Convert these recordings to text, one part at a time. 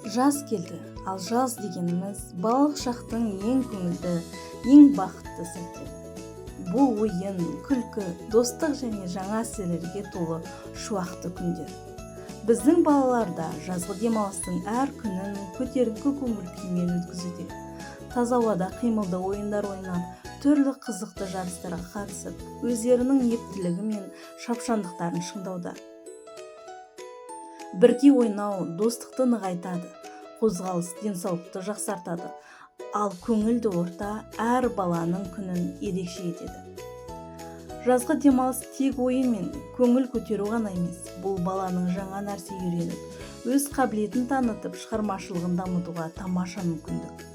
Жаз келді, ал жаз дегеніміз балалық шақтың ең көңілді, ең бақытты сәттері. Бұл ойын, күлкі, достық және жаңа әсерлерге толы шуақты күндер. Біздің балалар да жазғы демалыстың әр күнін көтеріңкі көңіл күймен өткізуде. Таза ауада қимылды ойындар ойнап, түрлі қызықты жарыстарға қатысып, өздерінің ептілігі мен шапшаңдықтарын шыңдауда. Бірге ойнау достықты нығайтады, қозғалыс денсаулықты жақсартады, ал көңілді орта әр баланың күнін ерекше етеді. Жазғы демалыс тек ойын мен көңіл көтеру ғана емес, бұл баланың жаңа нәрсе үйреніп, өз қабілетін танытып, шығармашылығын дамытуға тамаша мүмкіндік.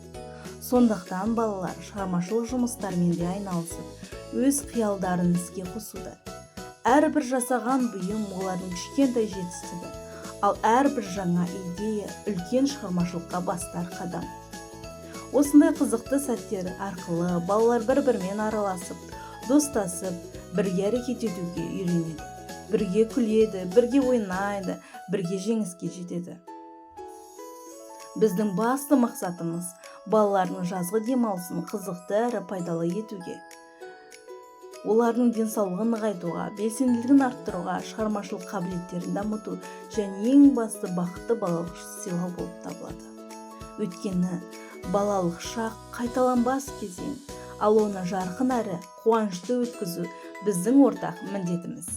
Сондықтан балалар шығармашылық жұмыстармен де айналысып, өз қиялдарын іске қосуда. Әрбір жасаған бұйым олардың кішкентай жетістігі, ал әрбір жаңа идея үлкен шығармашылыққа бастар қадам. Осындай қызықты сәттер арқылы балалар бір-бірімен араласып, достасып, бірге әрекет етуге үйренеді. Бірге күледі, бірге ойнайды, бірге жеңіске жетеді. Біздің басты мақсатымыз балалардың жазғы демалысын қызықты әрі пайдалы етуге. Олардың денсаулығын нығайтуға, белсенділігін арттыруға, шығармашылық қабілеттерін дамыту және ең басты бақытты балалық сыйлау болып табылады. Өйткені балалық шақ қайталанбас кезең, ал оны жарқын әрі қуанышты өткізу біздің ортақ міндетіміз.